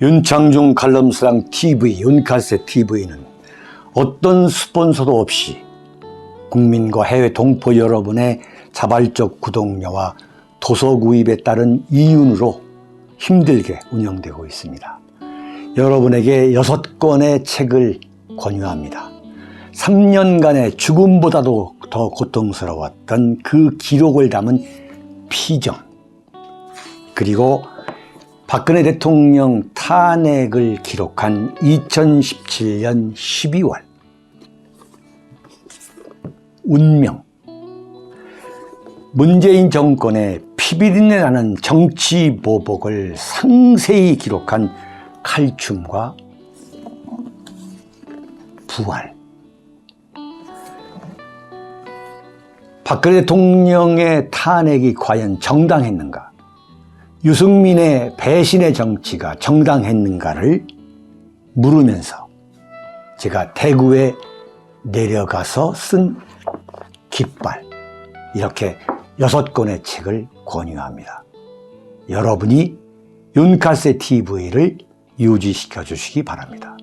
윤창중 칼럼스랑 TV, 윤칼세 TV는 어떤 스폰서도 없이 국민과 해외 동포 여러분의 자발적 구독료와 도서 구입에 따른 이윤으로 힘들게 운영되고 있습니다. 여러분에게 6권의 책을 권유합니다. 3년간의 죽음보다도 더 고통스러웠던 그 기록을 담은 피정, 그리고 박근혜 대통령 탄핵을 기록한 2017년 12월, 운명, 문재인 정권의 피비린내 나는 정치 보복을 상세히 기록한 칼춤과 부활, 박근혜 대통령의 탄핵이 과연 정당했는가, 유승민의 배신의 정치가 정당했는가를 물으면서 제가 대구에 내려가서 쓴 깃발, 이렇게 6권의 책을 권유합니다. 여러분이 윤칼세 TV를 유지시켜 주시기 바랍니다.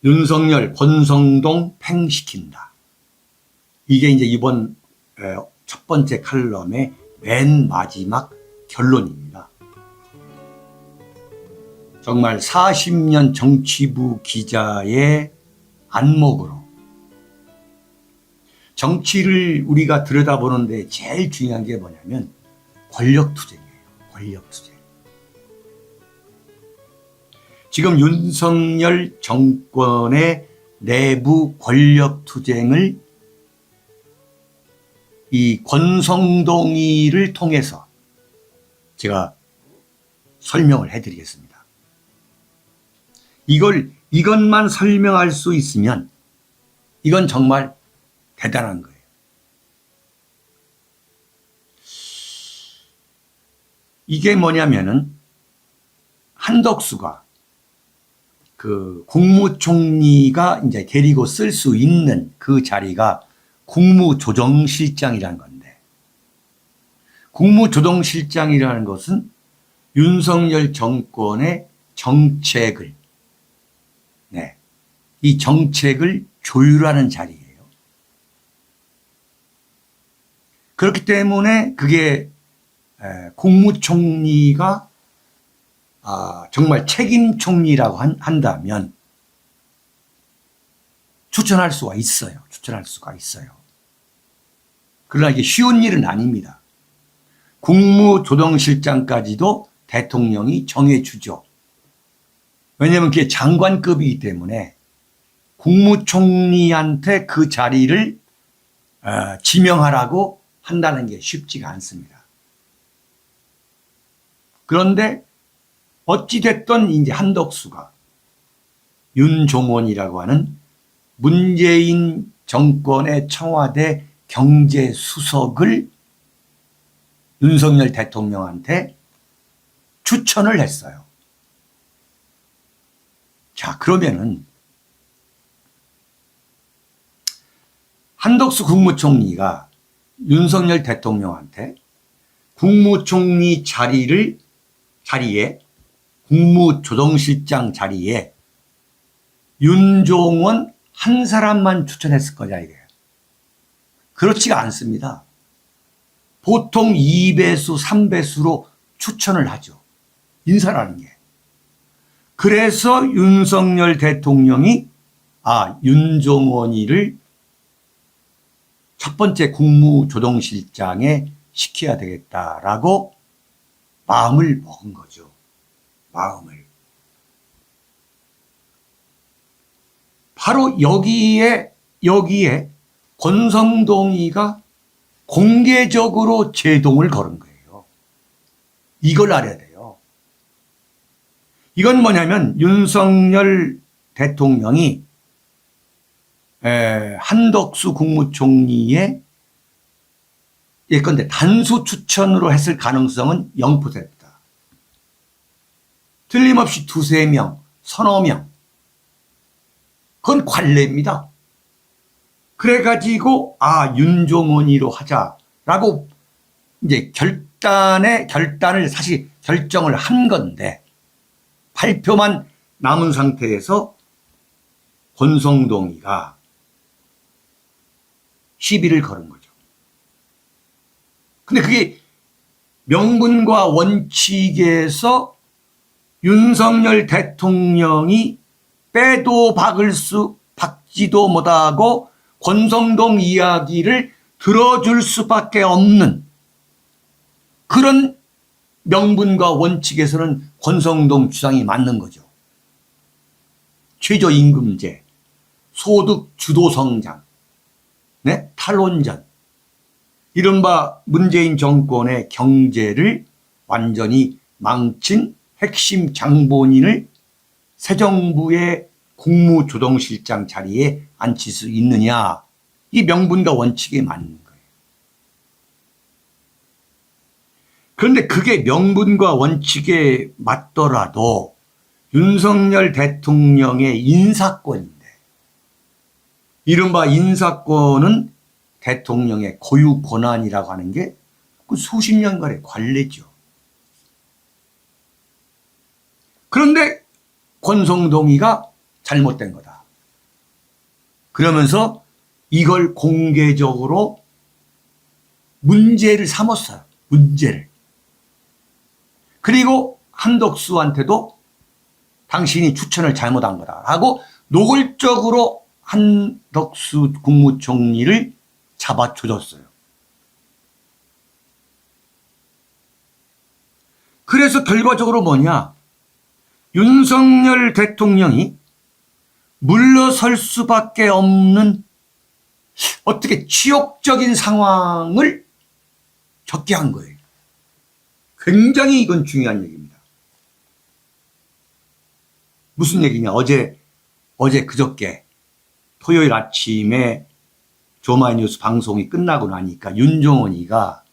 윤석열 권성동 팽시킨다. 이게 이제 이번 첫 번째 칼럼의 맨 마지막 결론입니다. 정말 40년 정치부 기자의 안목으로 정치를 우리가 들여다보는데 제일 중요한 게 뭐냐면 권력투쟁이에요. 권력투쟁. 지금 윤석열 정권의 내부 권력투쟁을 이 권성동이를 통해서 제가 설명을 해드리겠습니다. 이것만 설명할 수 있으면 이건 정말 대단한 거예요. 이게 뭐냐면은 한덕수가 그 국무총리가 이제 데리고 쓸 수 있는 그 자리가 국무조정실장이라는 건데, 국무조정실장이라는 것은 윤석열 정권의 정책을, 이 정책을 조율하는 자리예요. 그렇기 때문에 그게 국무총리가 정말 책임 총리라고 한다면 추천할 수가 있어요. 추천할 수가 있어요. 그러나 이게 쉬운 일은 아닙니다. 국무조정실장까지도 대통령이 정해주죠. 왜냐하면 그게 장관급이기 때문에 국무총리한테 그 자리를 지명하라고 한다는 게 쉽지가 않습니다. 그런데 어찌됐든 이제 한덕수가 윤종원이라고 하는 문재인 정권의 청와대 경제수석을 윤석열 대통령한테 추천을 했어요. 자, 그러면은 한덕수 국무총리가 윤석열 대통령한테 국무총리 자리에 국무조정실장 자리에 윤종원 한 사람만 추천했을 거냐 이거예요. 그렇지가 않습니다. 보통 2배수, 3배수로 추천을 하죠. 인사라는 게. 그래서 윤석열 대통령이 윤종원이를 첫 번째 국무조정실장에 시켜야 되겠다라고 마음을 먹은 거죠. 마음을. 바로 여기에 권성동이가 공개적으로 제동을 걸은 거예요. 이걸 알아야 돼요. 이건 뭐냐면 윤석열 대통령이 한덕수 국무총리의 예컨대 단수 추천으로 했을 가능성은 0%다. 틀림없이 2-3명, 서너 명. 그건 관례입니다. 그래가지고 윤종원이로 하자라고 이제 결단을 사실 결정을 한 건데, 발표만 남은 상태에서 권성동이가 시비를 걸은 거죠. 근데 그게 명분과 원칙에서 윤석열 대통령이 빼도 박지도 못하고 권성동 이야기를 들어줄 수밖에 없는 그런 명분과 원칙에서는 권성동 주장이 맞는 거죠. 최저임금제, 소득 주도 성장, 네? 탈원전, 이른바 문재인 정권의 경제를 완전히 망친 핵심 장본인을 새 정부의 국무조정실장 자리에 앉힐 수 있느냐. 이 명분과 원칙에 맞는 거예요. 그런데 그게 명분과 원칙에 맞더라도 윤석열 대통령의 인사권인데, 이른바 인사권은 대통령의 고유 권한이라고 하는 게 그 수십 년간의 관례죠. 그런데 권성동이가 잘못된 거다. 그러면서 이걸 공개적으로 문제를 삼았어요. 문제를. 그리고 한덕수한테도 당신이 추천을 잘못한 거다라고 노골적으로 한덕수 국무총리를 잡아줘줬어요. 그래서 결과적으로 뭐냐? 윤석열 대통령이 물러설 수밖에 없는 어떻게 치욕적인 상황을 겪게 한 거예요. 굉장히 이건 중요한 얘기입니다. 무슨 얘기냐? 어제 그저께 토요일 아침에 조마이뉴스 방송이 끝나고 나니까 윤종원이가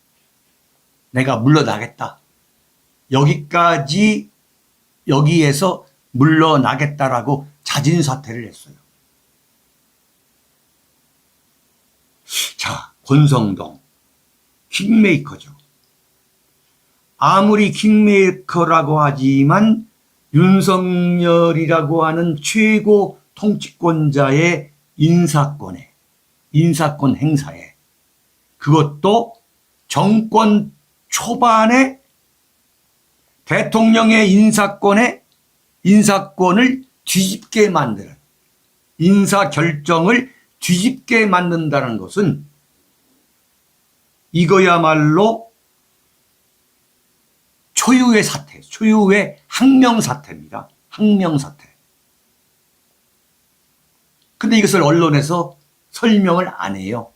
내가 물러나겠다. 여기에서 물러나겠다라고 자진사퇴를 했어요. 자, 권성동 킹메이커죠. 아무리 킹메이커라고 하지만 윤석열이라고 하는 최고 통치권자의 인사권 행사에, 그것도 정권 초반에 대통령의 인사권을 뒤집게 만드는, 인사결정을 뒤집게 만든다는 것은 이거야말로 초유의 사태, 초유의 항명사태입니다. 항명사태. 근데 이것을 언론에서 설명을 안 해요.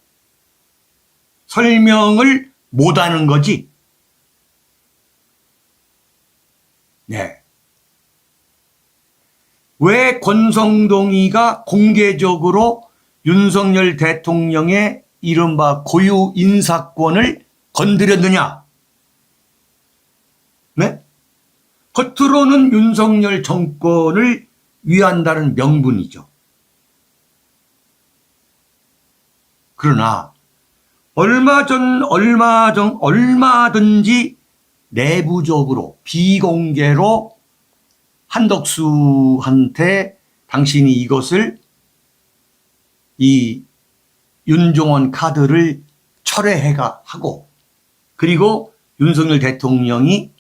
설명을 못 하는 거지. 네. 왜 권성동이가 공개적으로 윤석열 대통령의 이른바 고유 인사권을 건드렸느냐? 네? 겉으로는 윤석열 정권을 위한다는 명분이죠. 그러나 얼마든지 내부적으로 비공개로 한덕수한테 당신이 이것을 이 윤종원 카드를 철회하고, 그리고 윤석열 대통령이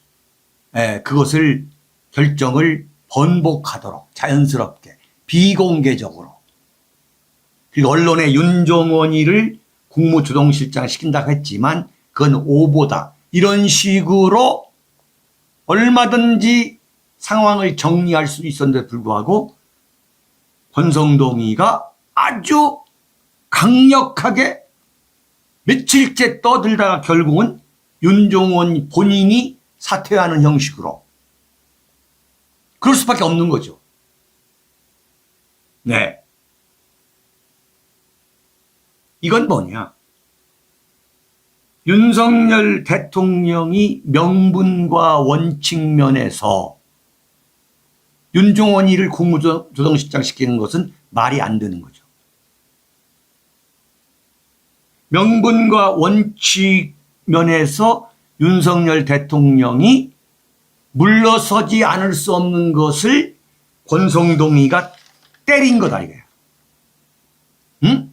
그것을 결정을 번복하도록 자연스럽게 비공개적으로, 그리고 언론에 윤종원이를 국무조정실장 시킨다고 했지만 그건 오보다, 이런 식으로 얼마든지 상황을 정리할 수 있었는데 불구하고 권성동이가 아주 강력하게 며칠째 떠들다가 결국은 윤종원 본인이 사퇴하는 형식으로, 그럴 수밖에 없는 거죠. 네. 이건 뭐냐? 윤석열 대통령이 명분과 원칙 면에서 윤종원이를 국무조정실장 시키는 것은 말이 안 되는 거죠. 명분과 원칙 면에서 윤석열 대통령이 물러서지 않을 수 없는 것을 권성동이가 때린 거다 이거야. 응?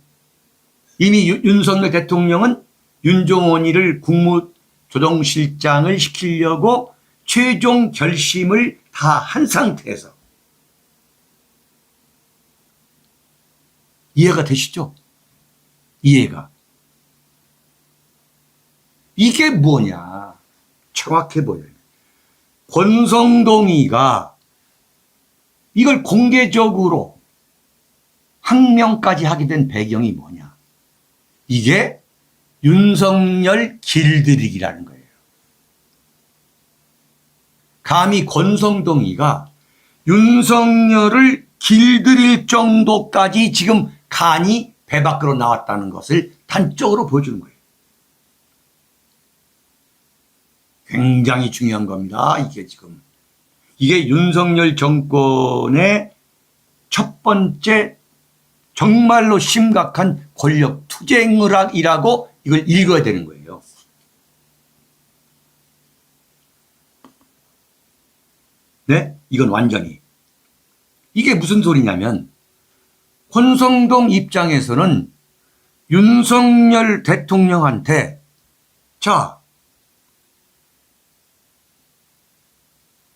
이미 윤석열 대통령은 윤종원이를 국무조정실장을 시키려고 최종 결심을 다 한 상태에서 이해가 되시죠? 이해가. 이게 뭐냐? 정확해 보여요. 권성동이가 이걸 공개적으로 항명까지 하게 된 배경이 뭐냐? 이게 윤석열 길들이기라는 거예요. 감히 권성동이가 윤석열을 길들일 정도까지 지금 간이 배 밖으로 나왔다는 것을 단적으로 보여주는 거예요. 굉장히 중요한 겁니다. 이게 지금. 이게 윤석열 정권의 첫 번째 정말로 심각한 권력 투쟁이라고 이걸 읽어야 되는 거예요. 네? 이건 완전히. 이게 무슨 소리냐면 권성동 입장에서는 윤석열 대통령한테 자,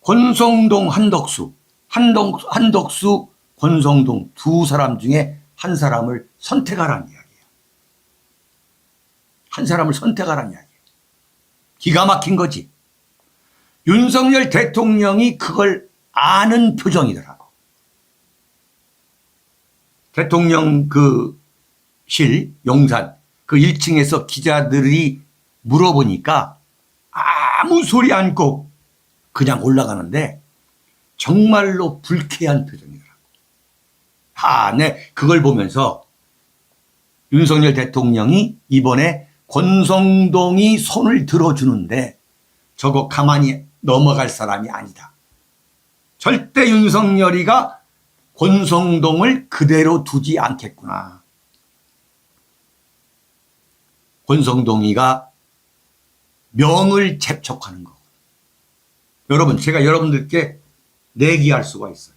권성동, 한덕수, 권성동 두 사람 중에 한 사람을 선택하라는 이야기예요. 한 사람을 선택하라는 이야기예요. 기가 막힌 거지. 윤석열 대통령이 그걸 아는 표정이더라고. 대통령 실 용산 그 1층에서 기자들이 물어보니까 아무 소리 않고 그냥 올라가는데 정말로 불쾌한 표정이더라고. 네. 그걸 보면서 윤석열 대통령이 이번에 권성동이 손을 들어주는데 저거 가만히 넘어갈 사람이 아니다. 절대 윤석열이가 권성동을 그대로 두지 않겠구나. 권성동이가 명을 재촉하는 거. 여러분, 제가 여러분들께 내기할 수가 있어요.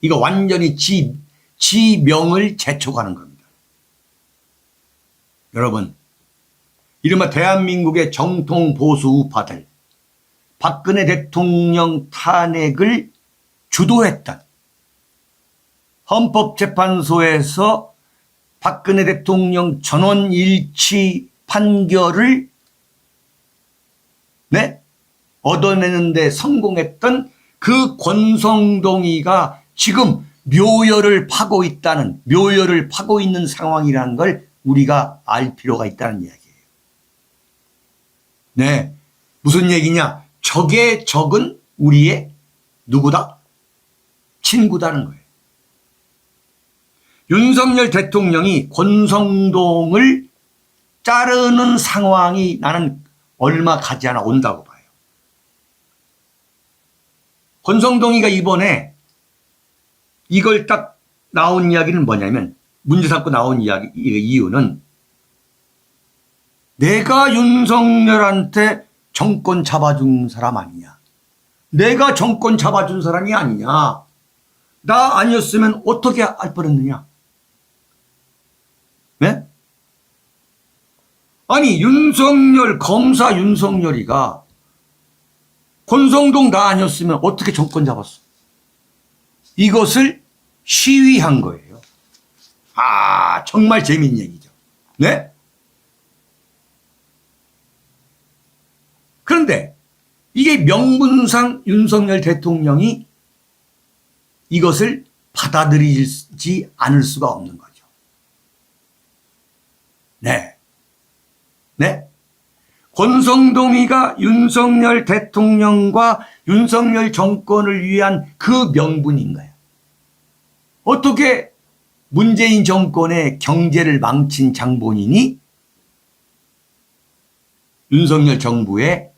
이거 완전히 지 명을 재촉하는 겁니다. 여러분, 이른바 대한민국의 정통 보수 우파들, 박근혜 대통령 탄핵을 주도했던 헌법재판소에서 박근혜 대통령 전원일치 판결을 얻어내는데 성공했던 그 권성동이가 지금 묘혈을 파고 있는 상황이라는 걸 우리가 알 필요가 있다는 이야기예요. 네. 무슨 얘기냐? 적의 적은 우리의 누구다? 친구다는 거예요. 윤석열 대통령이 권성동을 자르는 상황이 나는 얼마 가지 않아 온다고 봐요. 권성동이가 이번에 이걸 딱 나온 이야기는 뭐냐면 문제 삼고 나온 이유는 내가 윤석열한테 정권 잡아준 사람 아니냐. 내가 정권 잡아준 사람이 아니냐. 나 아니었으면 어떻게 할 뻔했느냐. 네? 아니 검사 윤석열이가 권성동 나 아니었으면 어떻게 정권 잡았어. 이것을 시위한 거예요. 정말 재미있는 얘기죠. 네? 그런데 이게 명분상 윤석열 대통령이 이것을 받아들이지 않을 수가 없는 거죠. 네. 권성동이가 윤석열 대통령과 윤석열 정권을 위한 그 명분인 거예요. 어떻게 문재인 정권의 경제를 망친 장본인이 윤석열 정부의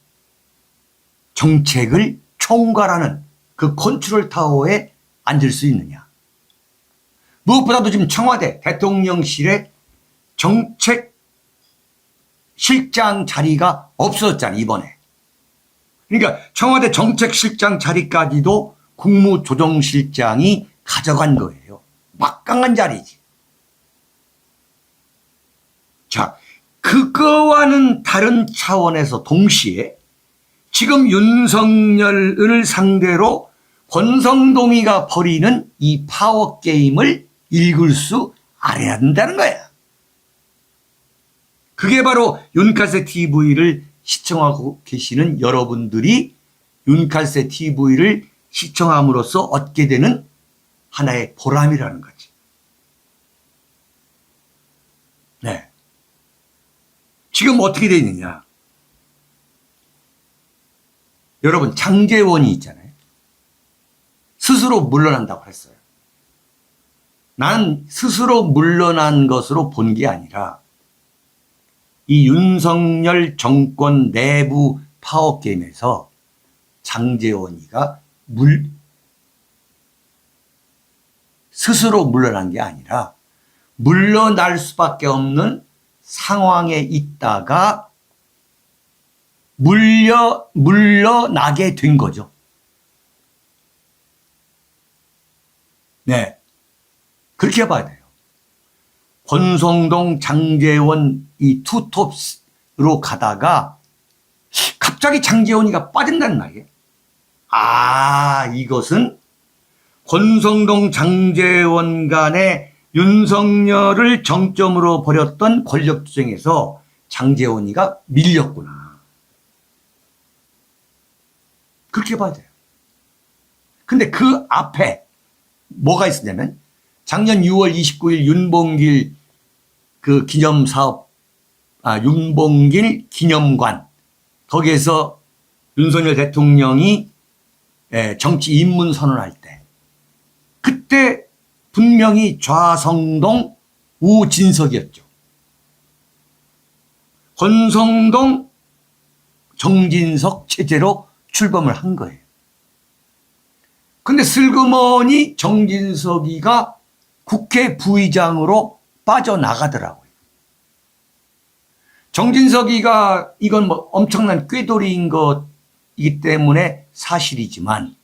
정책을 총괄하는 그 컨트롤 타워에 앉을 수 있느냐. 무엇보다도 지금 청와대 대통령실에 정책 실장 자리가 없어졌잖아요, 이번에. 그러니까 청와대 정책실장 자리까지도 국무조정실장이 가져간 거예요. 막강한 자리지. 자, 그거와는 다른 차원에서 동시에 지금 윤석열을 상대로 권성동이가 벌이는 이 파워게임을 읽을 수 알아야 된다는 거야. 그게 바로 윤칼세 TV를 시청하고 계시는 여러분들이 윤칼세 TV를 시청함으로써 얻게 되는 하나의 보람이라는 거지. 네. 지금 어떻게 되어 있느냐. 여러분, 장제원이 있잖아요. 스스로 물러난다고 했어요. 나는 스스로 물러난 것으로 본 게 아니라 이 윤석열 정권 내부 파워게임에서 장제원이가 스스로 물러난 게 아니라 물러날 수밖에 없는 상황에 있다가 물러나게 된 거죠. 네. 그렇게 봐야 돼요. 권성동, 장제원 이 투톱으로 가다가 갑자기 장제원이가 빠진다는 말이에요. 아, 이것은 권성동, 장제원 간의 윤석열을 정점으로 벌였던 권력투쟁에서 장제원이가 밀렸구나. 그렇게 봐야 돼요. 근데 그 앞에 뭐가 있었냐면 작년 6월 29일 윤봉길 그 기념사업, 윤봉길 기념관, 거기에서 윤석열 대통령이 정치 입문 선언할 때, 그때 분명히 좌성동, 우진석이었죠. 권성동, 정진석 체제로 출범을 한 거예요. 근데 슬그머니 정진석이가 국회 부의장으로 빠져나가더라고요. 정진석이가 이건 뭐 엄청난 꾀돌이인 것이기 때문에 사실이지만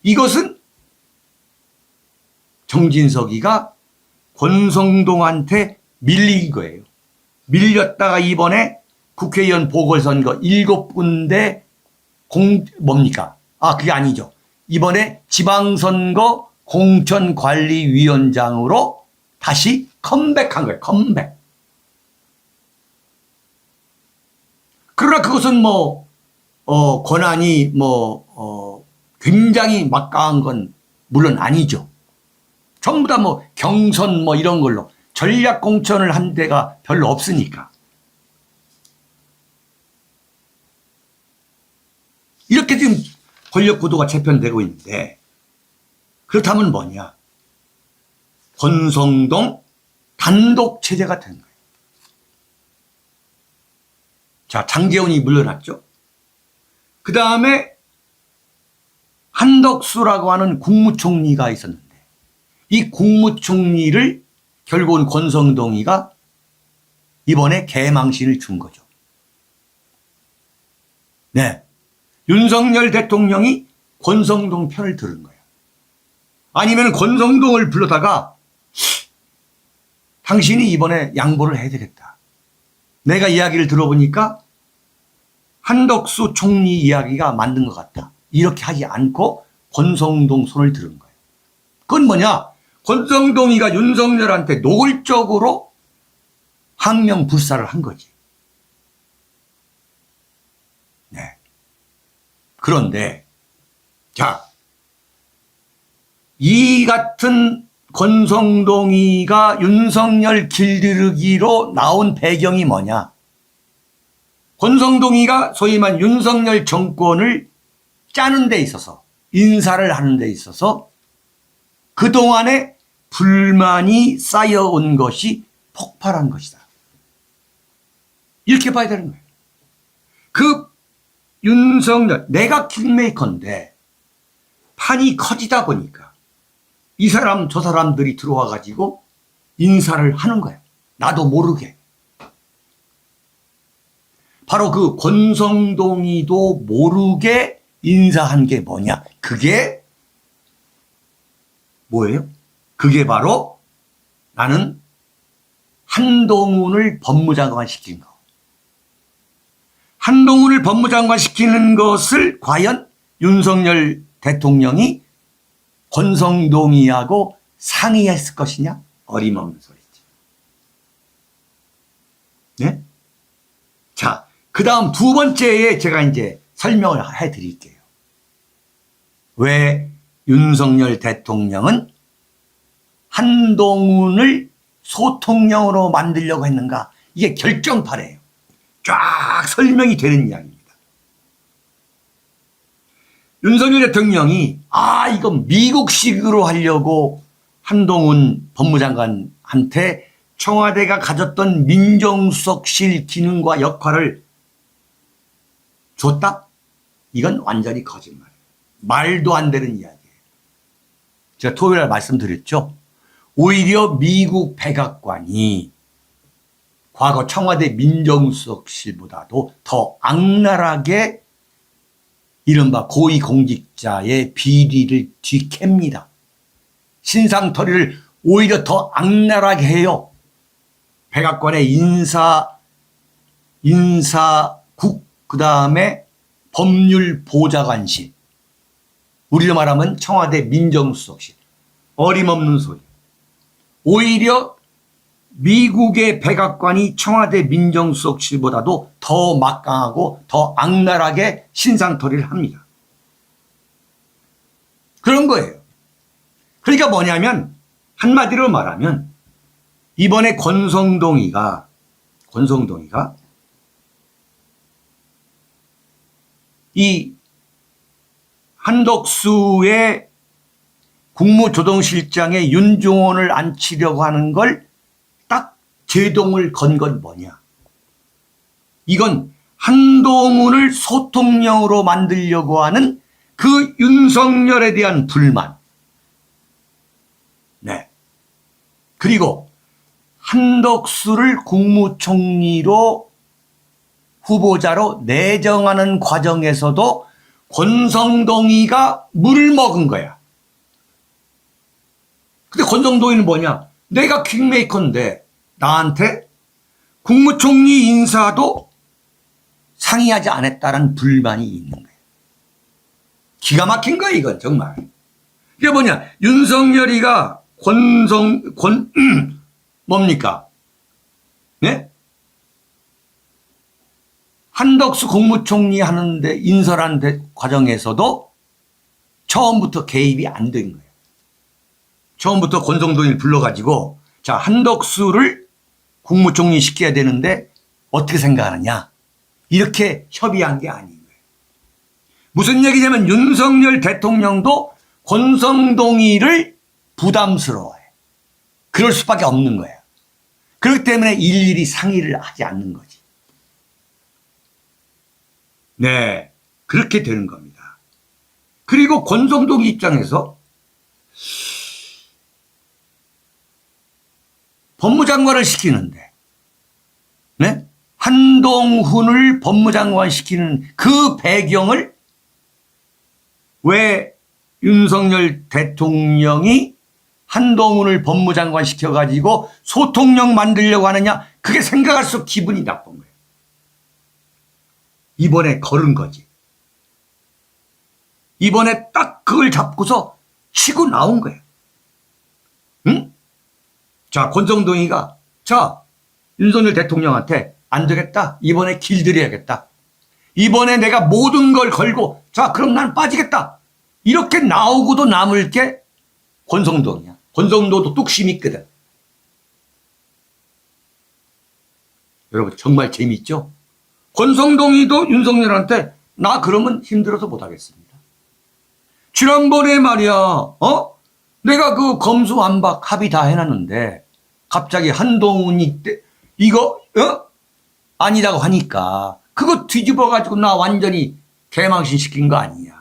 이것은 정진석이가 권성동한테 밀린 거예요. 밀렸다가 이번에 국회의원 보궐선거 7군데 뭡니까? 그게 아니죠. 이번에 지방선거 공천관리위원장으로 다시 컴백한 거예요. 컴백. 그러나 그것은 권한이 굉장히 막강한 건 물론 아니죠. 전부 다 경선 이런 걸로 전략 공천을 한 데가 별로 없으니까. 이렇게 지금 권력 구도가 재편되고 있는데, 그렇다면 뭐냐? 권성동 단독 체제가 된 거예요. 자, 장제원이 물러났죠. 그 다음에 한덕수라고 하는 국무총리가 있었는데, 이 국무총리를 결국은 권성동이가 이번에 개망신을 준 거죠. 네. 윤석열 대통령이 권성동 편을 들은 거예요. 아니면 권성동을 불러다가 당신이 이번에 양보를 해야 되겠다. 내가 이야기를 들어보니까 한덕수 총리 이야기가 맞는 것 같다. 이렇게 하지 않고 권성동 손을 들은 거예요. 그건 뭐냐? 권성동이가 윤석열한테 노골적으로 항명 불사를 한 거지. 네. 그런데 자, 이 같은 권성동이가 윤석열 길들이기로 나온 배경이 뭐냐? 권성동이가 소위 말한 윤석열 정권을 짜는 데 있어서, 인사를 하는 데 있어서 그동안에 불만이 쌓여온 것이 폭발한 것이다. 이렇게 봐야 되는 거예요. 그 윤석열, 내가 킹메이커인데 판이 커지다 보니까 이 사람 저 사람들이 들어와 가지고 인사를 하는 거예요. 나도 모르게. 바로 그 권성동이도 모르게 인사한 게 뭐냐? 그게 뭐예요? 그게 바로 나는 한동훈을 법무장관 시킨 거. 한동훈을 법무장관 시키는 것을 과연 윤석열 대통령이 권성동이하고 상의했을 것이냐? 어림없는 소리죠. 네? 자, 그 다음 두 번째에 제가 이제 설명을 해 드릴게요. 왜 윤석열 대통령은 한동훈을 소통령으로 만들려고 했는가? 이게 결정파래요. 쫙 설명이 되는 이야기입니다. 윤석열 대통령이 이건 미국식으로 하려고 한동훈 법무장관한테 청와대가 가졌던 민정수석실 기능과 역할을 줬다? 이건 완전히 거짓말이에요. 말도 안 되는 이야기예요. 제가 토요일에 말씀드렸죠. 오히려 미국 백악관이 과거 청와대 민정수석실보다도 더 악랄하게 이른바 고위공직자의 비리를 뒤캡니다. 신상털이를 오히려 더 악랄하게 해요. 백악관의 인사국, 그 다음에 법률보좌관실, 우리로 말하면 청와대 민정수석실. 어림없는 소리. 오히려 미국의 백악관이 청와대 민정수석실보다도 더 막강하고 더 악랄하게 신상털이를 합니다. 그런 거예요. 그러니까 뭐냐면 한마디로 말하면 이번에 권성동이가 이 한덕수의 국무조정실장에 윤종원을 앉히려고 하는 걸 딱 제동을 건 건 뭐냐. 이건 한동훈을 소통령으로 만들려고 하는 그 윤석열에 대한 불만. 네. 그리고 한덕수를 국무총리로 후보자로 내정하는 과정에서도 권성동이가 물을 먹은 거야. 근데 권성동이는 뭐냐? 내가 킹메이커인데 나한테 국무총리 인사도 상의하지 않았다는 불만이 있는 거예요. 기가 막힌 거야, 이건 정말. 이게 뭐냐? 윤석열이가 뭡니까? 네? 한덕수 국무총리 하는데 인설하는 과정에서도 처음부터 개입이 안 된 거예요. 처음부터 권성동이를 불러가지고 자, 한덕수를 국무총리 시켜야 되는데 어떻게 생각하느냐? 이렇게 협의한 게 아닌 거예요. 무슨 얘기냐면 윤석열 대통령도 권성동이를 부담스러워해. 그럴 수밖에 없는 거예요. 그렇기 때문에 일일이 상의를 하지 않는 거지. 네, 그렇게 되는 겁니다. 그리고 권성동 입장에서 법무장관을 시키는데, 네? 한동훈을 법무장관 시키는 그 배경을 왜 윤석열 대통령이 한동훈을 법무장관 시켜가지고 소통령 만들려고 하느냐? 그게 생각할수록 기분이 나쁜 거예요. 이번에 걸은 거지. 이번에 딱 그걸 잡고서 치고 나온 거예요. 응? 자, 권성동이가 자, 윤석열 대통령한테 안 되겠다. 이번에 길들여야겠다. 이번에 내가 모든 걸 걸고 자, 그럼 난 빠지겠다. 이렇게 나오고도 남을 게 권성동이야. 권성동도 뚝심이 있거든. 여러분 정말 재밌죠? 권성동이도 윤석열한테 나 그러면 힘들어서 못하겠습니다. 지난번에 말이야, 내가 그 검수완박 합의 다 해놨는데 갑자기 한동훈이 이거 아니라고 하니까 그거 뒤집어가지고 나 완전히 개망신 시킨 거 아니냐.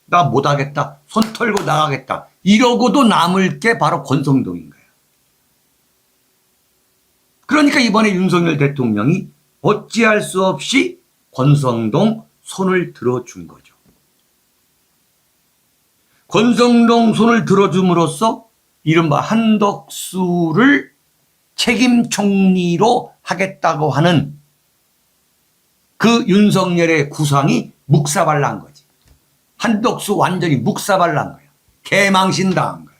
나 못하겠다. 손 털고 나가겠다. 이러고도 남을 게 바로 권성동인 거야. 그러니까 이번에 윤석열 대통령이 어찌할 수 없이 권성동 손을 들어준 거죠. 권성동 손을 들어줌으로써 이른바 한덕수를 책임 총리로 하겠다고 하는 그 윤석열의 구상이 묵사발난 거지. 한덕수 완전히 묵사발난 거야. 개망신당한 거야.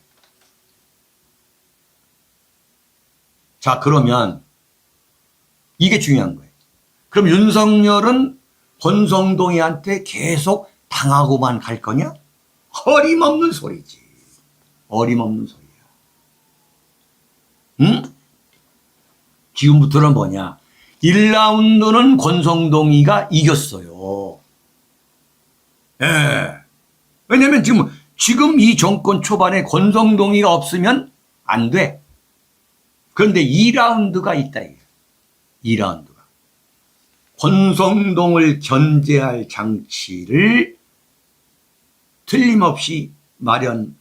자, 그러면 이게 중요한 거예요. 그럼 윤석열은 권성동이한테 계속 당하고만 갈 거냐? 어림없는 소리지. 어림없는 소리야. 응? 지금부터는 뭐냐? 1라운드는 권성동이가 이겼어요. 예. 왜냐면 지금 이 정권 초반에 권성동이가 없으면 안 돼. 그런데 2라운드가 있다. 2라운드가. 권성동을 견제할 장치를 틀림없이 마련한다.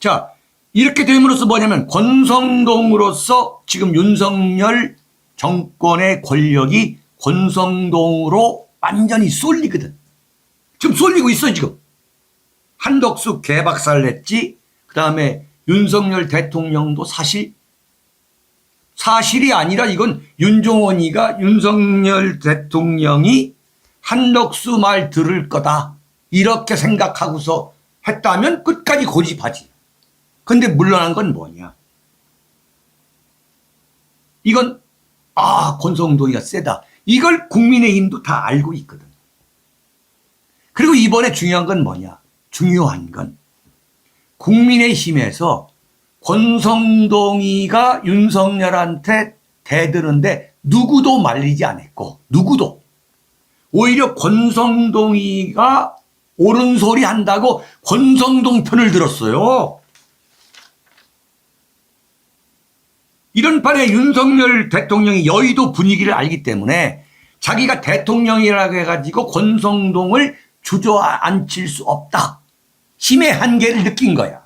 자, 이렇게 됨으로써 뭐냐면 권성동으로서 지금 윤석열 정권의 권력이 권성동으로 완전히 쏠리거든. 지금 쏠리고 있어 지금. 한덕수 개박살 냈지. 그 다음에 윤석열 대통령도 사실이 아니라 이건 윤종원이가 윤석열 대통령이 한덕수 말 들을 거다 이렇게 생각하고서 했다면 끝까지 고집하지. 근데 물러난 건 뭐냐? 이건 권성동이가 세다. 이걸 국민의힘도 다 알고 있거든. 그리고 이번에 중요한 건 뭐냐? 중요한 건 국민의힘에서 권성동이가 윤석열한테 대드는데 누구도 말리지 않았고 누구도. 오히려 권성동이가 옳은 소리 한다고 권성동 편을 들었어요. 이런 판에 윤석열 대통령이 여의도 분위기를 알기 때문에 자기가 대통령이라고 해가지고 권성동을 주저앉힐 수 없다. 힘의 한계를 느낀 거야.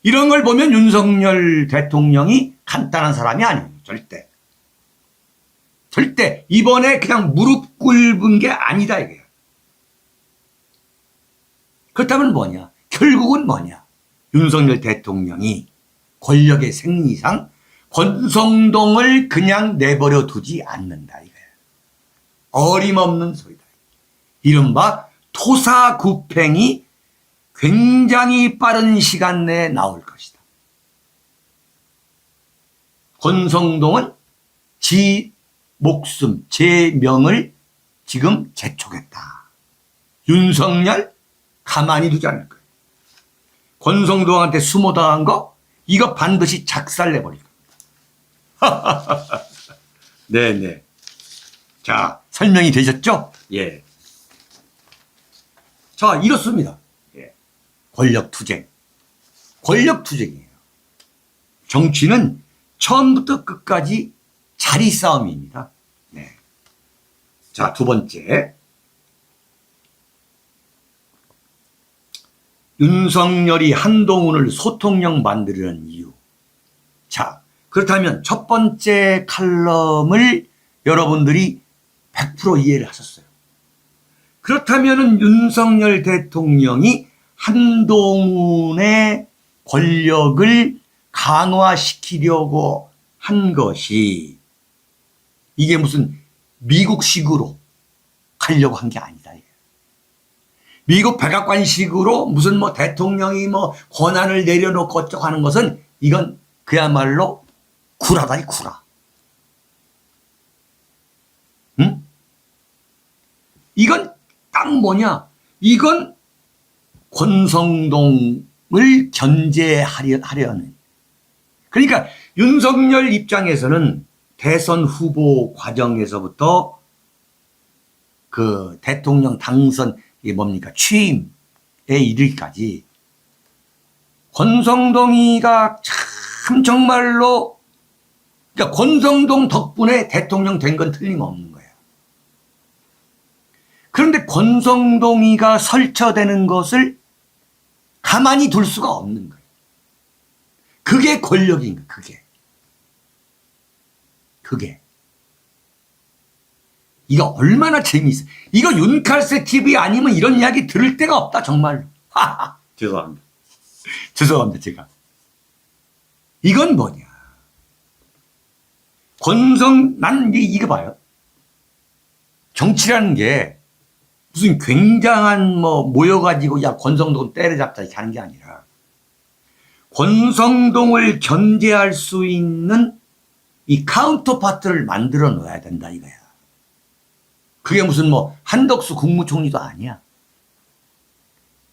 이런 걸 보면 윤석열 대통령이 간단한 사람이 아니에요. 절대. 절대 이번에 그냥 무릎 꿇은 게 아니다 이거야. 그렇다면 뭐냐? 결국은 뭐냐? 윤석열 대통령이 권력의 생리상 권성동을 그냥 내버려 두지 않는다 이거야. 어림없는 소리다. 이른바 토사구팽이 굉장히 빠른 시간 내에 나올 것이다. 권성동은 지 목숨, 제 명을 지금 재촉했다. 윤석열 가만히 두지 않을 거예요. 권성동한테 수모당한 거 이거 반드시 작살내버릴 겁니다. 네네. 자, 설명이 되셨죠? 예. 자, 이렇습니다. 예. 권력투쟁. 권력투쟁이에요. 정치는 처음부터 끝까지 자리 싸움입니다. 네. 자, 두 번째. 윤석열이 한동훈을 소통령 만들려는 이유. 자, 그렇다면 첫 번째 칼럼을 여러분들이 100% 이해를 하셨어요. 그렇다면 윤석열 대통령이 한동훈의 권력을 강화시키려고 한 것이 이게 무슨 미국식으로 가려고 한 게 아니다. 미국 백악관식으로 무슨 대통령이 권한을 내려놓고 어쩌고 하는 것은 이건 그야말로 구라다, 이 구라. 응? 이건 딱 뭐냐? 이건 권성동을 견제하려는. 그러니까 윤석열 입장에서는 대선 후보 과정에서부터 그 대통령 당선 취임에 이르기까지 권성동이가 참 정말로 그러니까 권성동 덕분에 대통령 된 건 틀림없는 거예요. 그런데 권성동이가 설쳐되는 것을 가만히 둘 수가 없는 거예요. 그게 권력인 거예요. 그게. 그게. 이거 얼마나 재미있어. 이거 윤칼세 TV 아니면 이런 이야기 들을 데가 없다, 정말로. 죄송합니다. 죄송합니다, 제가. 이건 뭐냐. 나는 이거 봐요. 정치라는 게 무슨 굉장한 모여가지고 야, 권성동 때려잡자 이렇게 하는 게 아니라 권성동을 견제할 수 있는 이 카운터파트를 만들어 놓아야 된다 이거야. 그게 무슨 한덕수 국무총리도 아니야.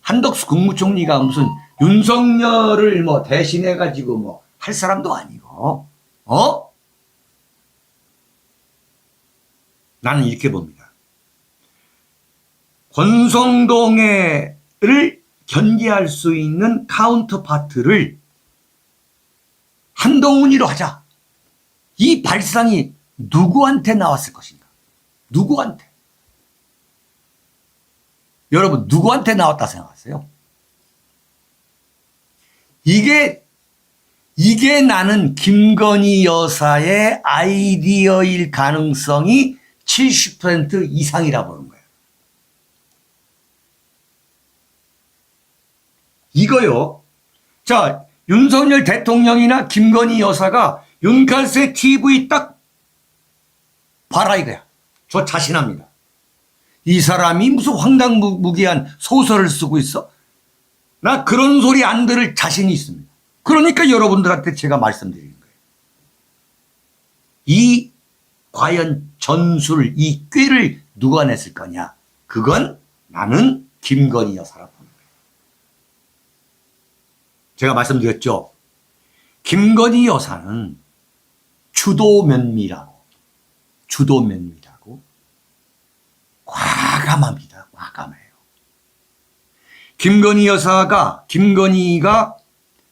한덕수 국무총리가 무슨 윤석열을 대신해가지고 할 사람도 아니고, 나는 이렇게 봅니다. 권성동을 견제할 수 있는 카운터파트를 한동훈이로 하자. 이 발상이 누구한테 나왔을 것인가? 누구한테? 여러분, 누구한테 나왔다 생각하세요? 이게 나는 김건희 여사의 아이디어일 가능성이 70% 이상이라 보는 거예요. 이거요. 자, 윤석열 대통령이나 김건희 여사가 윤칼세 TV 딱 봐라 이거야. 저 자신합니다. 이 사람이 무슨 황당무계한 소설을 쓰고 있어? 나 그런 소리 안 들을 자신이 있습니다. 그러니까 여러분들한테 제가 말씀드리는 거예요. 이 과연 전술, 이 꾀를 누가 냈을 거냐? 그건 나는 김건희 여사라고 봅니다. 제가 말씀드렸죠. 김건희 여사는 주도면밀하고 과감합니다. 과감해요. 김건희가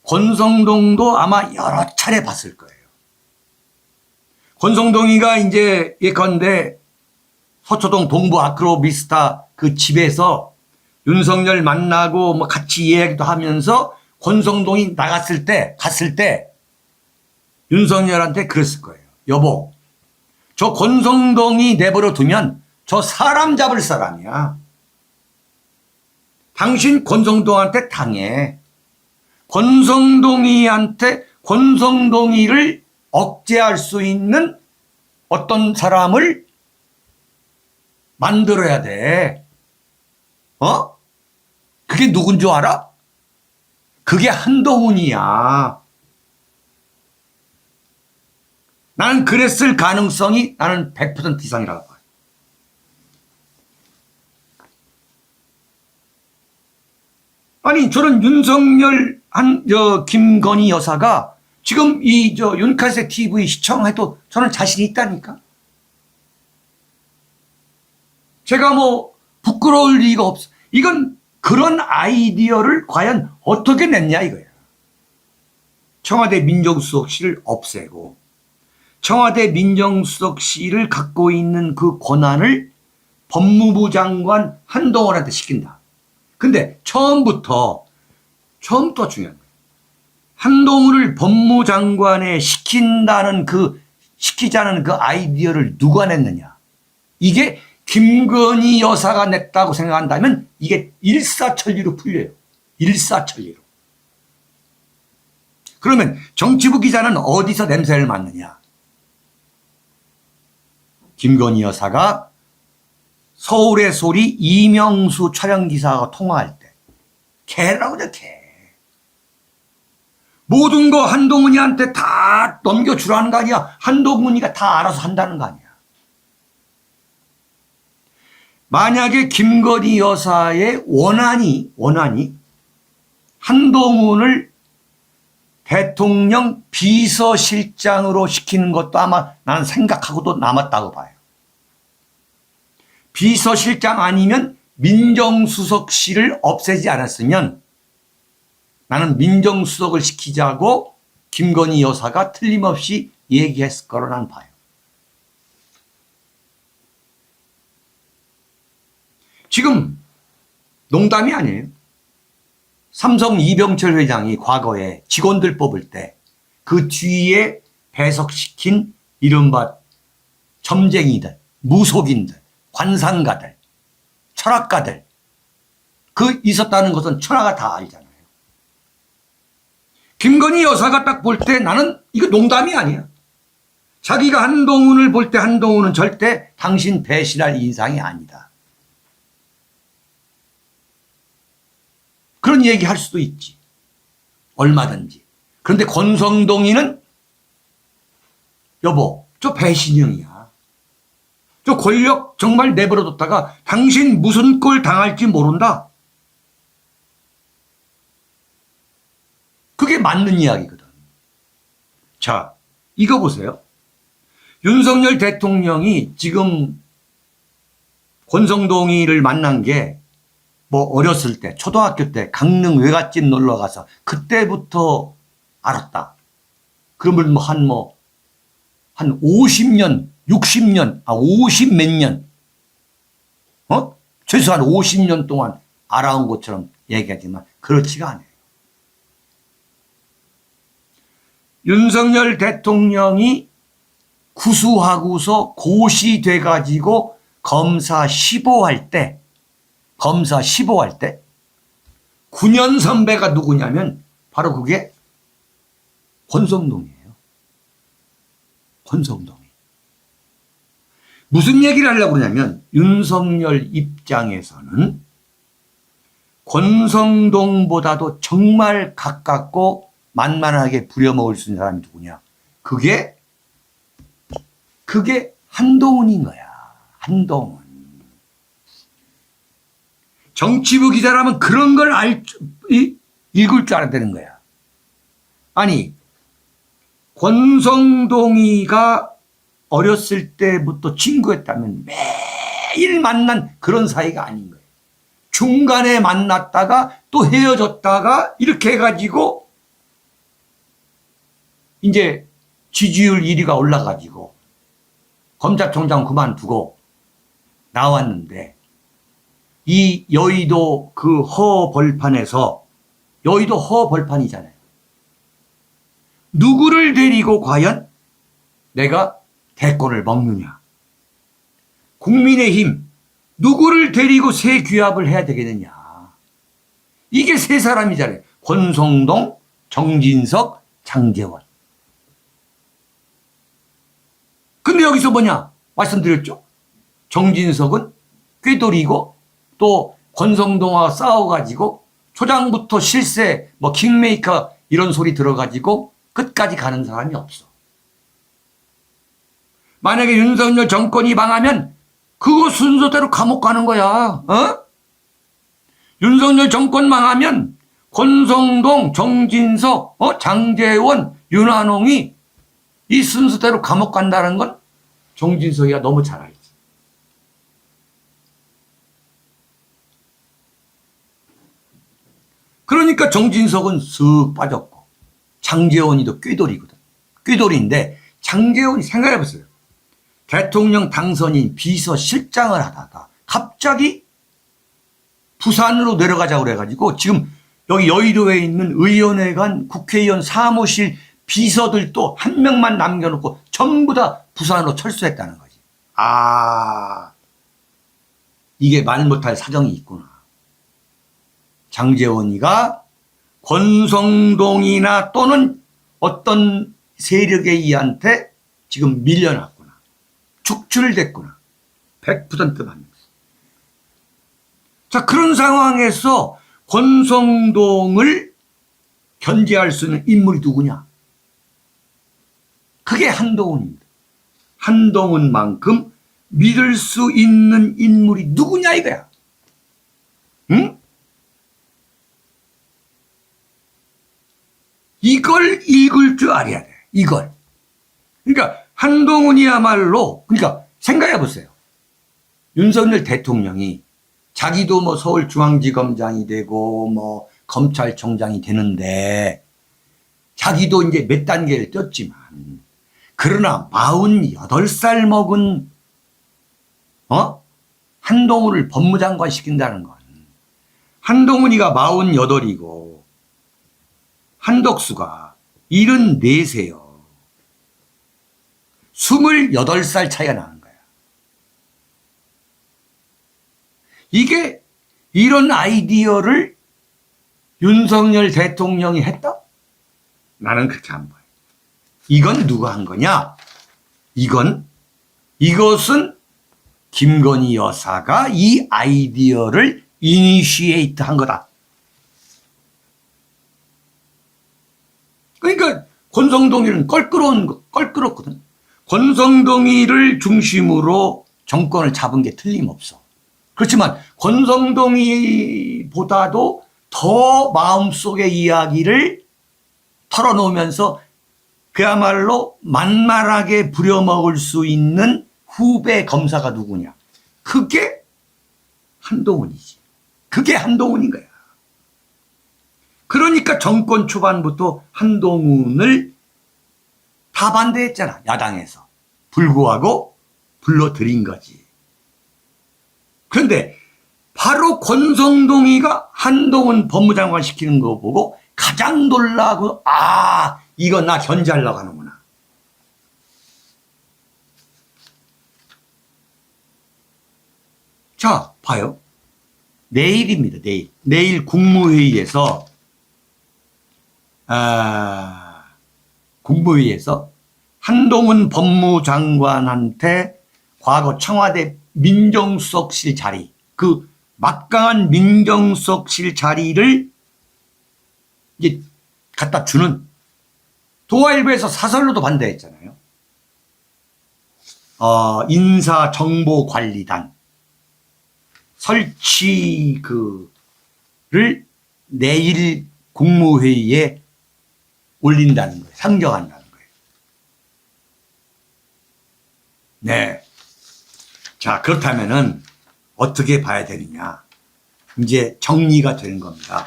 권성동도 아마 여러 차례 봤을 거예요. 권성동이가 이제 예컨대 서초동 동부 아크로비스타 그 집에서 윤석열 만나고 같이 이야기도 하면서 권성동이 갔을 때 윤석열한테 그랬을 거예요. 여보, 저 권성동이 내버려 두면 저 사람 잡을 사람이야. 당신 권성동한테 당해. 권성동이를 억제할 수 있는 어떤 사람을 만들어야 돼. 그게 누군 줄 알아? 그게 한동훈이야. 나는 그랬을 가능성이 나는 100% 이상이라고 봐요. 아니, 저는 김건희 여사가 지금 윤칼세 TV 시청해도 저는 자신이 있다니까. 제가 부끄러울 리가 없어. 이건 그런 아이디어를 과연 어떻게 냈냐 이거야. 청와대 민정수석실을 없애고 청와대 민정수석실을 갖고 있는 그 권한을 법무부 장관 한동훈한테 시킨다. 근데 처음부터 중요한 거예요. 한동훈을 법무장관에 시키자는 그 아이디어를 누가 냈느냐. 이게 김건희 여사가 냈다고 생각한다면 이게 일사천리로 풀려요. 일사천리로. 그러면 정치부 기자는 어디서 냄새를 맡느냐. 김건희 여사가 서울의 소리 이명수 촬영기사가 통화할 때 개라고 그래, 개. 모든 거 한동훈이한테 다 넘겨주라는 거 아니야. 한동훈이가 다 알아서 한다는 거 아니야. 만약에 김건희 여사의 원한이 한동훈을 대통령 비서실장으로 시키는 것도 아마 나는 생각하고도 남았다고 봐요. 비서실장 아니면 민정수석실을 없애지 않았으면 나는 민정수석을 시키자고 김건희 여사가 틀림없이 얘기했을 거로 난 봐요. 지금 농담이 아니에요. 삼성 이병철 회장이 과거에 직원들 뽑을 때 그 뒤에 배석시킨 이른바 점쟁이들, 무속인들, 관상가들, 철학가들, 그 있었다는 것은 천하가 다 알잖아요. 김건희 여사가 딱 볼 때 나는 이거 농담이 아니야. 자기가 한동훈을 볼 때 한동훈은 절대 당신 배신할 인상이 아니다. 그런 얘기 할 수도 있지. 얼마든지. 그런데 권성동이는 여보, 저 배신형이야. 저 권력 정말 내버려뒀다가 당신 무슨 꼴 당할지 모른다. 그게 맞는 이야기거든. 자, 이거 보세요. 윤석열 대통령이 지금 권성동이를 만난 게 뭐 어렸을 때, 초등학교 때 강릉 외갓집 놀러 가서 그때부터 알았다. 그러면 한 50년, 60년, 50 몇 년, 최소한 50년 동안 알아온 것처럼 얘기하지만 그렇지가 않아요. 윤석열 대통령이 구수하고서 고시 돼가지고 검사 15할 때 9년 선배가 누구냐면 바로 그게 권성동이에요. 권성동이. 무슨 얘기를 하려고 그러냐면 윤석열 입장에서는 권성동보다도 정말 가깝고 만만하게 부려먹을 수 있는 사람이 누구냐. 그게 한동훈인 거야. 한동훈. 정치부 기자라면 그런 걸 읽을 줄 알아야 되는 거야. 아니, 권성동이가 어렸을 때부터 친구였다면 매일 만난 그런 사이가 아닌 거예요. 중간에 만났다가 또 헤어졌다가 이렇게 해가지고 이제 지지율 1위가 올라가지고 검찰총장 그만두고 나왔는데 이 여의도 그 허벌판에서 여의도 허벌판이잖아요. 누구를 데리고 과연 내가 대권을 먹느냐. 국민의힘 누구를 데리고 새 규합을 해야 되겠느냐. 이게 세 사람이잖아요. 권성동, 정진석, 장제원. 근데 여기서 뭐냐? 말씀드렸죠? 정진석은 꾀돌이고 또 권성동과 싸워가지고 초장부터 실세, 킹메이커 이런 소리 들어가지고 끝까지 가는 사람이 없어. 만약에 윤석열 정권이 망하면 그거 순서대로 감옥 가는 거야. 윤석열 정권 망하면 권성동, 정진석, 장제원, 윤한홍이 이 순서대로 감옥 간다는 건 정진석이가 너무 잘 알지. 그러니까 정진석은 쓱 빠졌고 장제원이도 꾀돌이거든. 꾀돌이인데 장제원이 생각해보세요. 대통령 당선인 비서실장을 하다가 갑자기 부산으로 내려가자고 그래가지고 지금 여기 여의도에 있는 의원회관 국회의원 사무실 비서들도 한 명만 남겨놓고 전부 다 부산으로 철수했다는 거지. 이게 말 못할 사정이 있구나. 장제원이가 권성동이나 또는 어떤 세력에 의한테 지금 밀려났구나. 축출됐구나. 100% 맞는 거지. 자, 그런 상황에서 권성동을 견제할 수 있는 인물이 누구냐? 그게 한동훈입니다. 한동훈만큼 믿을 수 있는 인물이 누구냐 이거야. 응? 이걸 읽을 줄 알아야 돼. 이걸. 그러니까 한동훈이야말로 그러니까 생각해 보세요. 윤석열 대통령이 자기도 서울중앙지검장이 되고 검찰총장이 되는데 자기도 이제 몇 단계를 뛰었지만 그러나 48살 먹은 한동훈을 법무장관 시킨다는 건 한동훈이가 48이고 한덕수가 74세요. 28살 차이가 나는 거야. 이게 이런 아이디어를 윤석열 대통령이 했다? 나는 그렇게 안 봐요. 이건 누가 한 거냐? 이것은 김건희 여사가 이 아이디어를 이니시에이트 한 거다. 그러니까 권성동이는 껄끄럽거든. 권성동이를 중심으로 정권을 잡은 게 틀림없어. 그렇지만 권성동이보다도 더 마음속의 이야기를 털어놓으면서 그야말로 만만하게 부려먹을 수 있는 후배 검사가 누구냐. 그게 한동훈이지. 그게 한동훈인 거야. 그러니까 정권 초반부터 한동훈을 다 반대했잖아. 야당에서. 불구하고 불러들인 거지. 그런데 바로 권성동이가 한동훈 법무장관 시키는 거 보고 가장 놀라고 이거 나 견제하려고 하는구나. 자, 봐요. 내일입니다. 내일 국무회의에서 한동훈 법무장관한테 과거 청와대 민정수석실 자리, 그 막강한 민정수석실 자리를 이제 갖다 주는, 동아일보에서 사설로도 반대했잖아요. 인사정보관리단 설치를 내일 국무회의에 올린다는 거예요. 상정한다는 거예요. 네. 자, 그렇다면은 어떻게 봐야 되느냐. 이제 정리가 되는 겁니다.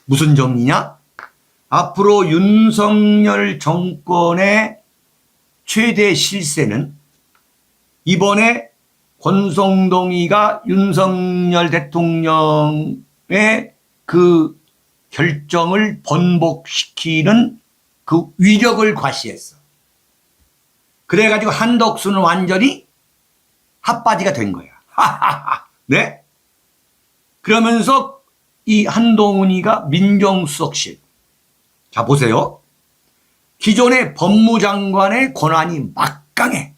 무슨 정리냐? 앞으로 윤석열 정권의 최대 실세는 이번에 권성동이가 윤석열 대통령의 그 결정을 번복시키는 그 위력을 과시했어. 그래가지고 한덕수는 완전히 핫바지가 된 거야. 네? 그러면서 이 한동훈이가 민정수석실. 자, 보세요. 기존의 법무장관의 권한이 막강해.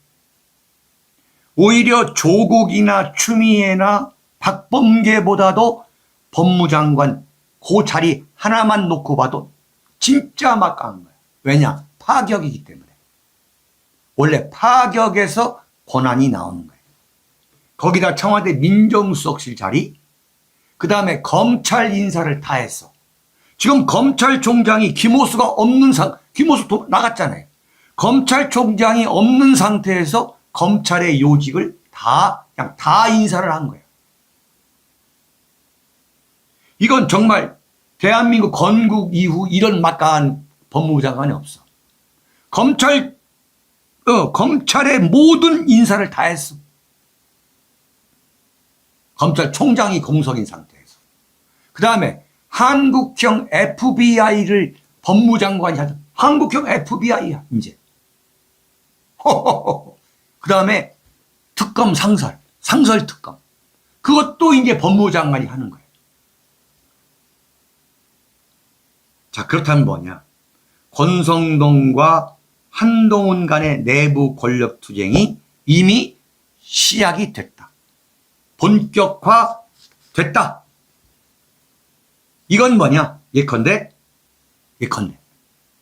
오히려 조국이나 추미애나 박범계보다도 법무장관 그 자리 하나만 놓고 봐도 진짜 막강한 거야. 왜냐? 파격이기 때문에. 원래 파격에서 권한이 나오는 거예요. 거기다 청와대 민정수석실 자리, 그 다음에 검찰 인사를 다 했어. 지금 검찰총장이 김호수가 없는 김호수 나갔잖아요. 검찰총장이 없는 상태에서 검찰의 요직을 그냥 다 인사를 한 거예요. 이건 정말 대한민국 건국 이후 이런 막강한 법무부 장관이 없어. 검찰의 모든 인사를 다 했어. 검찰총장이 공석인 상태에서. 그 다음에 한국형 FBI를 법무장관이 하던 한국형 FBI야, 이제. 그 다음에 특검 상설 특검. 그것도 이제 법무장관이 하는 거예요. 자, 그렇다면 뭐냐. 권성동과 한동훈 간의 내부 권력 투쟁이 이미 시작이 됐다. 본격화 됐다. 이건 뭐냐. 예컨대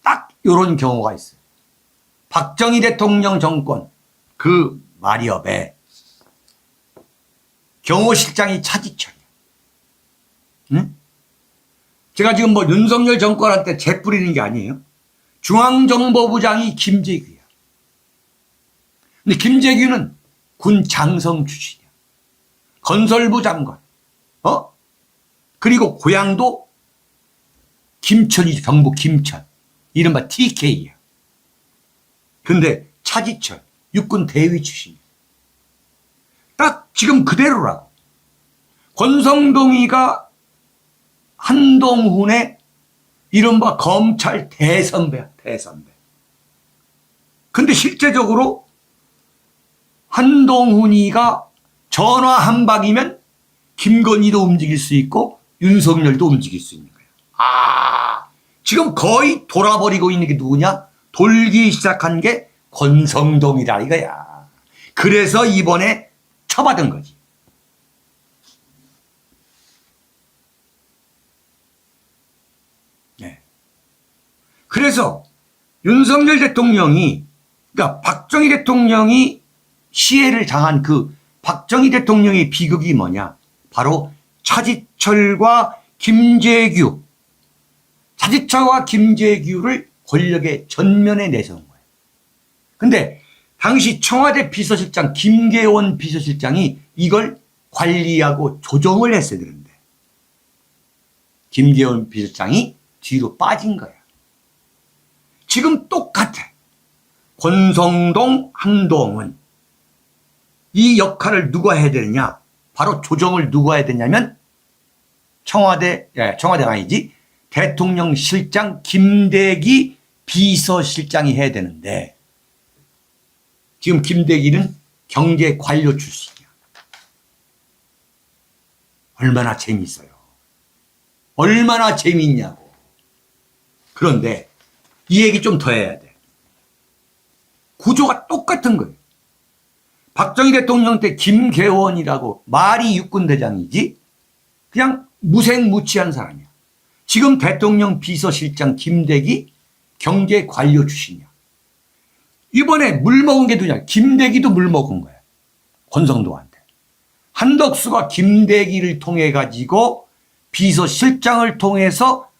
딱 이런 경우가 있어요. 박정희 대통령 정권 그 마리업에 경호실장이 차지철이야. 응? 제가 지금 뭐 윤석열 정권한테 재 뿌리는 게 아니에요. 중앙정보부장이 김재규야. 근데 김재규는 군 장성 출신이야. 건설부 장관. 그리고 고향도 김천이죠. 경북 김천. 이른바 TK야. 근데 차지철 육군 대위 출신이야. 딱 지금 그대로라고. 권성동이가 한동훈의 이른바 검찰 대선배야. 대선배. 근데 실제적으로 한동훈이가 전화 한 방이면 김건희도 움직일 수 있고 윤석열도 움직일 수 있는 거예요. 지금 거의 돌아버리고 있는 게 누구냐? 돌기 시작한 게 권성동이다 이거야. 그래서 이번에 처받은 거지. 네. 그래서 윤석열 대통령이, 그러니까 박정희 대통령이 시해를 당한 그 박정희 대통령의 비극이 뭐냐? 바로 차지철과 김재규. 차지철과 김재규를 권력의 전면에 내세운 거예요. 근데 당시 청와대 비서실장 김계원 비서실장이 이걸 관리하고 조정을 했어야 되는데 김계원 비서실장이 뒤로 빠진 거야. 지금 똑같아. 권성동, 한동훈. 이 역할을 누가 해야 되느냐? 바로 조정을 누가 해야 되냐면 청와대가 아니지. 대통령실장 김대기 비서실장이 해야 되는데 지금 김대기는 경제관료 출신이야. 얼마나 재밌어요. 얼마나 재밌냐고. 그런데 이 얘기 좀 더 해야 돼. 구조가 똑같은 거예요. 박정희 대통령 때 김계원이라고 말이 육군대장이지 그냥 무색무취한 사람이야. 지금 대통령 비서실장 김대기 경제관료 출신이야. 이번에 물먹은 게 누구냐? 김대기도 물먹은 거야. 권성동한테. 한덕수가 김대기를 통해 가지고 비서실장을 통해서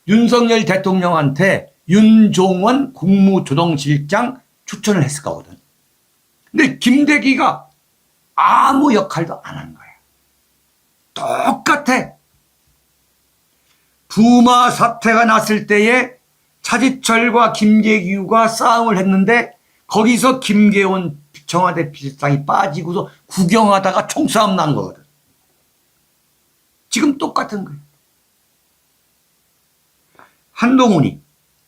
윤석열 대통령한테 윤종원 국무조정실장 추천을 했을 거거든. 근데 김대기가 아무 역할도 안 한 거야. 똑같아. 부마 사태가 났을 때에 차지철과 김재규가 싸움을 했는데 거기서 김계원 청와대 비서실장이 빠지고서 구경하다가 총싸움 난 거거든. 지금 똑같은 거예요. 한동훈이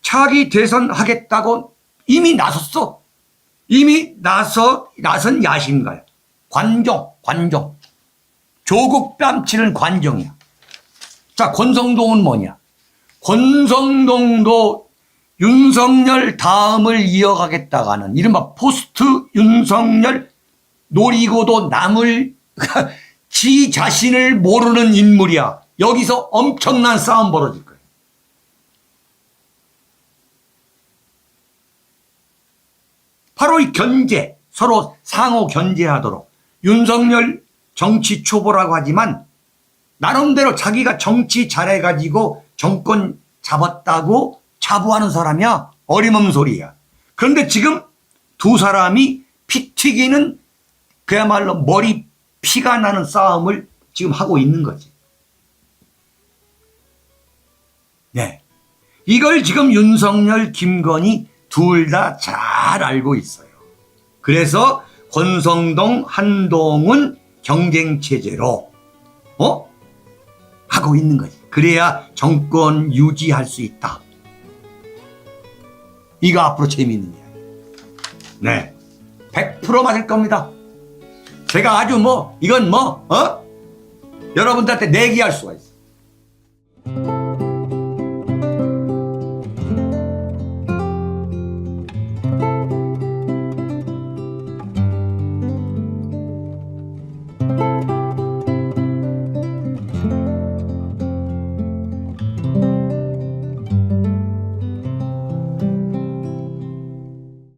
차기 대선하겠다고 이미 나섰어. 이미 나선 야심가야. 관종. 조국 뺨치는 관종이야. 자, 권성동은 뭐냐? 권성동도 윤석열 다음을 이어가겠다고 하는 이른바 포스트 윤석열 노리고도 남을 지 자신을 모르는 인물이야. 여기서 엄청난 싸움 벌어질 거예요. 바로 이 견제, 서로 상호 견제하도록. 윤석열 정치 초보라고 하지만 나름대로 자기가 정치 잘해가지고 정권 잡았다고 자부하는 사람이야. 어림없는 소리야. 그런데 지금 두 사람이 피 튀기는 그야말로 머리 피가 나는 싸움을 지금 하고 있는 거지. 네. 이걸 지금 윤석열, 김건희 둘 다 잘 알고 있어요. 그래서 권성동, 한동훈 경쟁체제로 하고 있는 거지. 그래야 정권 유지할 수 있다. 이거 앞으로 재미있는 이야기. 네. 100% 맞을 겁니다. 제가 아주 이건 여러분들한테 내기할 수가 있어요.